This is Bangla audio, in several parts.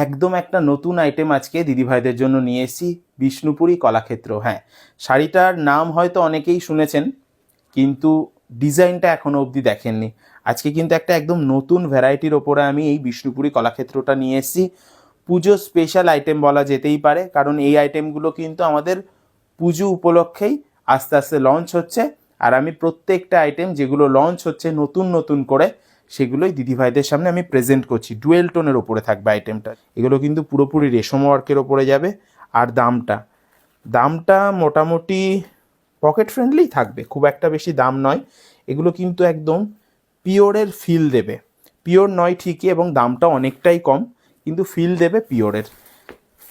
একদম একটা নতুন আইটেম আজকে দিদিভাইদের জন্য নিয়ে এসেছি, বিষ্ণুপুরি কলাক্ষেত্র। হ্যাঁ, শাড়িটার নাম হয়তো অনেকেই শুনেছেন, কিন্তু ডিজাইনটা এখনো অবধি দেখেননি। আজকে কিন্তু একটা একদম নতুন ভ্যারাইটির ওপরে আমি এই বিষ্ণুপুরি কলাক্ষেত্রটা নিয়ে এসেছি। পুজো স্পেশাল আইটেম বলা যেতেই পারে, কারণ এই আইটেমগুলো কিন্তু আমাদের পুজো উপলক্ষেই আস্তে আস্তে লঞ্চ হচ্ছে। আর আমি প্রত্যেকটা আইটেম যেগুলো লঞ্চ হচ্ছে নতুন নতুন করে, সেগুলোই দিদিভাইদের সামনে আমি প্রেজেন্ট করছি। ডুয়েল টোনের ওপরে থাকবে আইটেমটা। এগুলো কিন্তু পুরোপুরি রেশম ওয়ার্কের ওপরে যাবে। আর দামটা মোটামুটি পকেট ফ্রেন্ডলি থাকবে, খুব একটা বেশি দাম নয়। এগুলো কিন্তু একদম পিওরের ফিল দেবে। পিওর নয় ঠিকই, এবং দামটা অনেকটাই কম, কিন্তু ফিল দেবে পিওরের।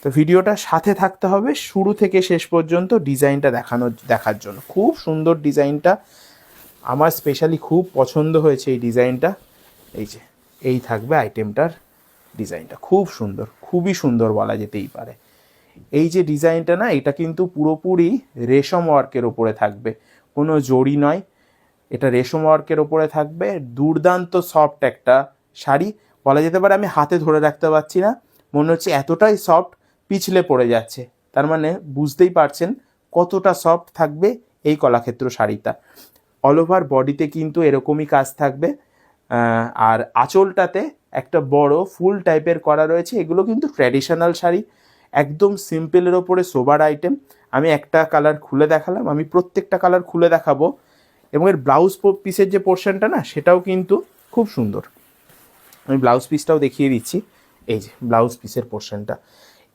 তো ভিডিওটা সাথে থাকতে হবে শুরু থেকে শেষ পর্যন্ত ডিজাইনটা দেখার জন্য। খুব সুন্দর ডিজাইনটা, আমার স্পেশালি খুব পছন্দ হয়েছে এই ডিজাইনটা। এই থাকবে আইটেমটার ডিজাইনটা, খুব সুন্দর, খুবই সুন্দর বলা যেতেই পারে। এই যে ডিজাইনটা না, এটা কিন্তু পুরোপুরি রেশম ওয়ার্কের ওপরে থাকবে, কোনো জড়ি নয়। এটা রেশম ওয়ার্কের ওপরে থাকবে। দুর্দান্ত সফট একটা শাড়ি বলা যেতে পারে। আমি হাতে ধরে রাখতে পারছি না, মনে হচ্ছে এতটাই সফট, পিছলে পড়ে যাচ্ছে। তার মানে বুঝতেই পারছেন কতটা সফট থাকবে এই কলাক্ষেত্র শাড়িটা। অল ওভার বডিতে কিন্তু এরকমই কাজ থাকবে। আর আঁচলটাতে একটা বড় ফুল টাইপের করা রয়েছে। এগুলো কিন্তু ট্র্যাডিশনাল শাড়ি, একদম সিম্পলের ওপরে সোবার আইটেম। আমি একটা কালার খুলে দেখালাম, আমি প্রত্যেকটা কালার খুলে দেখাবো। এবং এর ব্লাউজ পিসের যে পোর্শনটা না, সেটাও কিন্তু খুব সুন্দর। আমি ব্লাউজ পিসটাও দেখিয়ে দিচ্ছি। এই যে ব্লাউজ পিসের পোর্শনটা,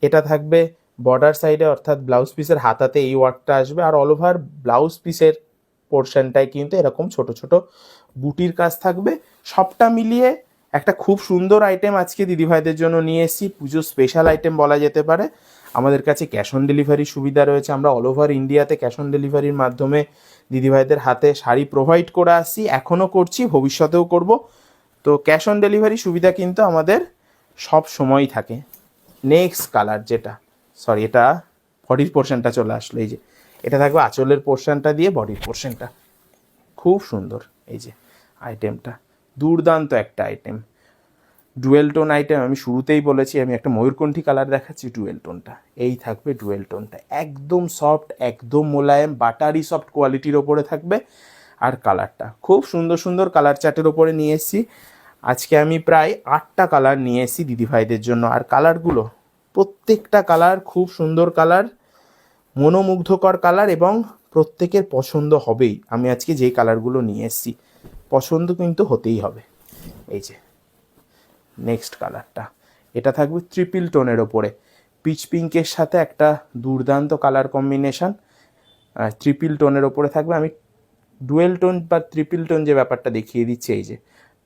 এটা থাকবে বর্ডার সাইডে, অর্থাৎ ব্লাউজ পিসের হাতাতে এই ওয়ার্কটা আসবে। আর অল ওভার ব্লাউজ পিসের পোর্শনটায় কিন্তু এরকম ছোট ছোট বুটির কাজ থাকবে। সবটা মিলিয়ে একটা খুব সুন্দর আইটেম আজকে দিদিভাইদের জন্য নিয়ে এসেছি। পুজো স্পেশাল আইটেম বলা যেতে পারে। আমাদের কাছে ক্যাশ অন ডেলিভারির সুবিধা রয়েছে। আমরা অল ওভার ইন্ডিয়াতে ক্যাশ অন ডেলিভারির মাধ্যমে দিদিভাইদের হাতে শাড়ি প্রোভাইড করে আসছি, এখনও করছি, ভবিষ্যতেও করব। তো ক্যাশ অন ডেলিভারি সুবিধা কিন্তু আমাদের সব সময়ই থাকে। নেক্সট কালার যেটা, সরি, এটা বডির পোর্শনটা চলে আসলো। এই যে এটা থাকবে আঁচলের পোর্শনটা দিয়ে বডির পোর্শনটা, খুব সুন্দর। এই যে আইটেমটা দুর্দান্ত একটা আইটেম, ডুয়েল টোন আইটেম। আমি শুরুতেই বলেছি আমি একটা ময়ূরকণ্ঠী কালার দেখাচ্ছি, ডুয়েল টোনটা। এই থাকবে ডুয়েল টোনটা, একদম সফট, একদম মোলায়েম, বাটারি সফট কোয়ালিটির ওপরে থাকবে। আর কালারটা খুব সুন্দর সুন্দর কালার চার্টের ওপরে নিয়ে এসেছি। আজকে আমি প্রায় 8টা কালার নিয়ে এসেছি দিদিভাইদের জন্য। আর কালারগুলো প্রত্যেকটা কালার খুব সুন্দর কালার, মনোমুগ্ধকর কালার, এবং প্রত্যেকের পছন্দ হবেই। আমি আজকে যেই কালারগুলো নিয়ে এসেছি, পছন্দ কিন্তু হতেই হবে। এই যে নেক্সট কালারটা, এটা থাকবে ট্রিপল টোনের ওপরে, পিচ পিঙ্কের সাথে একটা দুর্দান্ত কালার কম্বিনেশন। ট্রিপল টোনের ওপরে থাকবে। আমি ডুয়েল টোন বা ট্রিপল টোন যে ব্যাপারটা দেখিয়ে দিচ্ছি। এই যে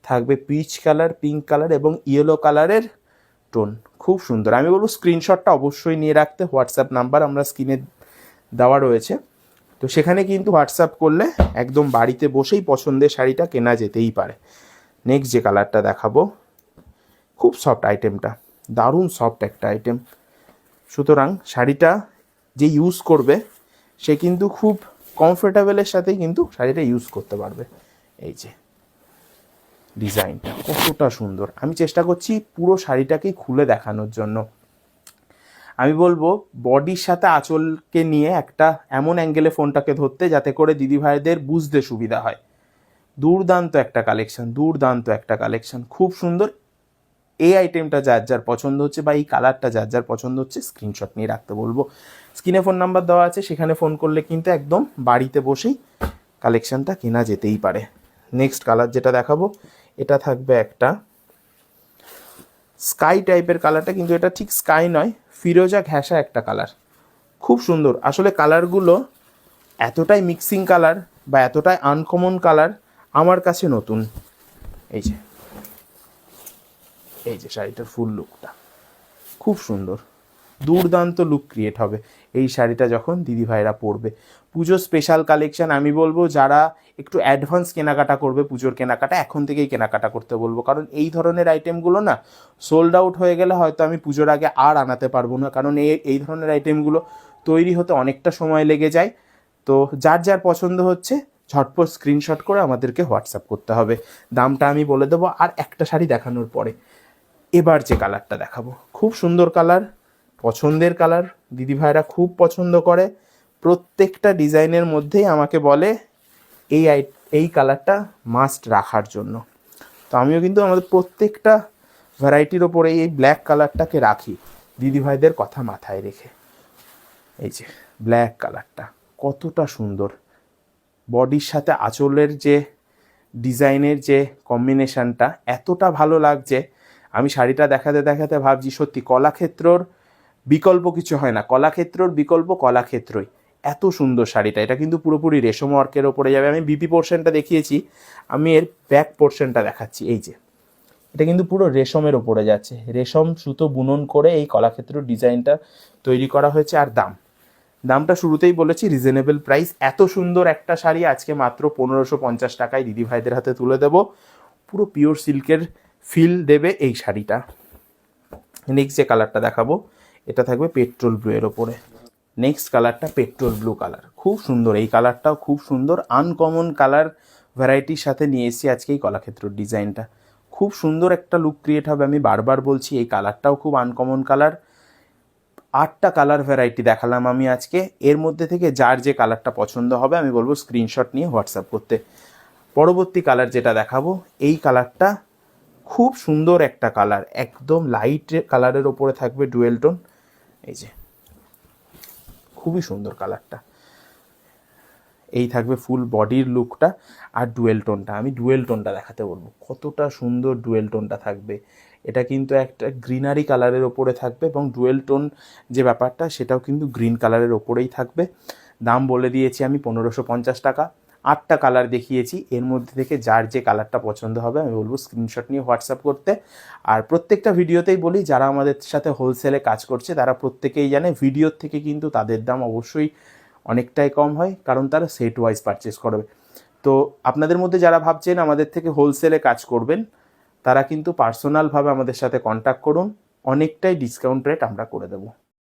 থাকবে পিচ কালার, পিঙ্ক কালার এবং ইয়েলো কালারের টোন, খুব সুন্দর। আমি বলবো স্ক্রিনশটটা অবশ্যই নিয়ে রাখতে। হোয়াটসঅ্যাপ নাম্বার আমরা স্ক্রিনে দেওয়া রয়েছে, তো সেখানে কিন্তু হোয়াটসঅ্যাপ করলে একদম বাড়িতে বসেই পছন্দের শাড়িটা কেনা যেতেই পারে। নেক্সট যে কালারটা দেখাবো, খুব সফট আইটেমটা, দারুণ সফট একটা আইটেম। সুতরাং শাড়িটা যে ইউজ করবে সে কিন্তু খুব কমফোর্টেবলের সাথে কিন্তু শাড়িটা ইউজ করতে পারবে। এই যে ডিজাইনটা কতটা সুন্দর, আমি চেষ্টা করছি পুরো শাড়িটাকে খুলে দেখানোর জন্য। আমি বলবো বডির সাথে আঁচলকে নিয়ে একটা এমন অ্যাঙ্গেলে ফোনটাকে ধরতে যাতে করে দিদিভাইদের বুঝতে সুবিধা হয়। দুর্দান্ত একটা কালেকশন, দুর্দান্ত একটা কালেকশন, খুব সুন্দর। এই আইটেমটা যার যার পছন্দ হচ্ছে বা এই কালারটা যার যার পছন্দ হচ্ছে, স্ক্রিনশট নিয়ে রাখতে বলবো। স্ক্রিনে ফোন নাম্বার দেওয়া আছে, সেখানে ফোন করলে কিন্তু একদম বাড়িতে বসেই কালেকশনটা কেনা যেতেই পারে। নেক্সট কালার যেটা দেখাবো, এটা থাকবে একটা স্কাই টাইপের কালারটা, কিন্তু এটা ঠিক স্কাই নয়, ফিরোজা ঘেঁষা একটা কালার, খুব সুন্দর। আসলে কালারগুলো এতটাই মিক্সিং কালার বা এতটাই আনকমন কালার আমার কাছে নতুন। এই যে শাড়িটার ফুল লুকটা খুব সুন্দর, দুর্দান্ত লুক ক্রিয়েট হবে এই শাড়িটা যখন দিদিভাইরা পরবে। পুজো স্পেশাল কালেকশন। আমি বলবো যারা একটু অ্যাডভান্স কেনাকাটা করবে, পুজোর কেনাকাটা এখন থেকেই কেনাকাটা করতে বলবো, কারণ এই ধরনের আইটেমগুলো না সোল্ড আউট হয়ে গেলে হয়তো আমি পুজোর আগে আর আনাতে পারবো না, কারণ এই ধরনের আইটেমগুলো তৈরি হতে অনেকটা সময় লেগে যায়। তো যার যার পছন্দ হচ্ছে ঝটপট স্ক্রিনশট করে আমাদেরকে হোয়াটসঅ্যাপ করতে হবে। দামটা আমি বলে দেবো আর একটা শাড়ি দেখানোর পরে। এবার যে কালারটা দেখাবো, খুব সুন্দর কালার, পছন্দের কালার, দিদিভাইরা খুব পছন্দ করে। প্রত্যেকটা ডিজাইনের মধ্যেই আমাকে বলে এই কালারটা মাস্ট রাখার জন্য। তো আমিও কিন্তু আমাদের প্রত্যেকটা ভ্যারাইটির ওপরে এই ব্ল্যাক কালারটাকে রাখি দিদিভাইদের কথা মাথায় রেখে। এই যে ব্ল্যাক কালারটা কতটা সুন্দর, বডির সাথে আঁচলের যে ডিজাইনের যে কম্বিনেশানটা এতটা ভালো লাগছে। আমি শাড়িটা দেখাতে দেখাতে ভাবছি সত্যি কলাক্ষেত্রর বিকল্প কিছু হয় না, কলাক্ষেত্রর বিকল্প কলাক্ষেত্রই। এত সুন্দর শাড়িটা, এটা কিন্তু পুরোপুরি রেশম ওয়ার্কের ওপরে যাবে। আমি বিপি পোর্শনটা দেখিয়েছি, আমি এর ব্যাক পোর্শনটা দেখাচ্ছি। এই যে এটা কিন্তু পুরো রেশমের ওপরে যাচ্ছে, রেশম সুতো বুনন করে এই কলাক্ষেত্র ডিজাইনটা তৈরি করা হয়েছে। আর দামটা শুরুতেই বলেছি রিজনেবল প্রাইস। এত সুন্দর একটা শাড়ি আজকে মাত্র 1550 টাকায় দিদিভাইদের হাতে তুলে দেব। পুরো পিওর সিল্কের ফিল দেবে এই শাড়িটা। নেক্সট যে কালারটা দেখাবো এটা থাকবে পেট্রোল ব্লু এর ওপরে। নেক্সট কালারটা পেট্রোল ব্লু কালার, খুব সুন্দর এই কালারটাও, খুব সুন্দর আনকমন কালার ভ্যারাইটির সাথে নিয়ে এসেছি আজকে এই কলাক্ষেত্রর ডিজাইনটা। খুব সুন্দর একটা লুক ক্রিয়েট হবে, আমি বারবার বলছি। এই কালারটাও খুব আনকমন কালার। 8টা কালার ভ্যারাইটি দেখালাম আমি আজকে, এর মধ্যে থেকে যার যে কালারটা পছন্দ হবে আমি বলবো স্ক্রিনশট নিয়ে হোয়াটসঅ্যাপ করতে। পরবর্তী কালার যেটা দেখাবো, এই কালারটা খুব সুন্দর একটা কালার, একদম লাইট কালারের ওপরে থাকবে ডুয়েল টোন। এই যে খুবই সুন্দর কালারটা, এই থাকবে ফুল বডির লুকটা। আর ডুয়েল টোনটা, আমি ডুয়েল টোনটা দেখাতে বলবো, কতটা সুন্দর ডুয়েল টোনটা থাকবে। এটা কিন্তু একটা গ্রিনারি কালারের ওপরে থাকবে এবং ডুয়েল টোন যে ব্যাপারটা সেটাও কিন্তু গ্রিন কালারের ওপরেই থাকবে। দাম বলে দিয়েছি আমি 1550 টাকা। 8টা কালার দেখিয়েছি, এর মধ্যে থেকে যার যে কালারটা পছন্দ হবে আমি বলবো স্ক্রিনশট নিয়ে হোয়াটসঅ্যাপ করতে। আর প্রত্যেকটা ভিডিওতেই বলি, যারা আমাদের সাথে হোলসেলে কাজ করছে তারা প্রত্যেকেই জানে ভিডিওর থেকে কিন্তু তাদের দাম অবশ্যই অনেকটাই কম হয়, কারণ তারা সেট ওয়াইজ পারচেস করবে। তো আপনাদের মধ্যে যারা ভাবছেন আমাদের থেকে হোলসেলে কাজ করবেন, তারা কিন্তু পার্সোনালভাবে আমাদের সাথে কন্ট্যাক্ট করুন, অনেকটাই ডিসকাউন্ট রেট আমরা করে দেবো।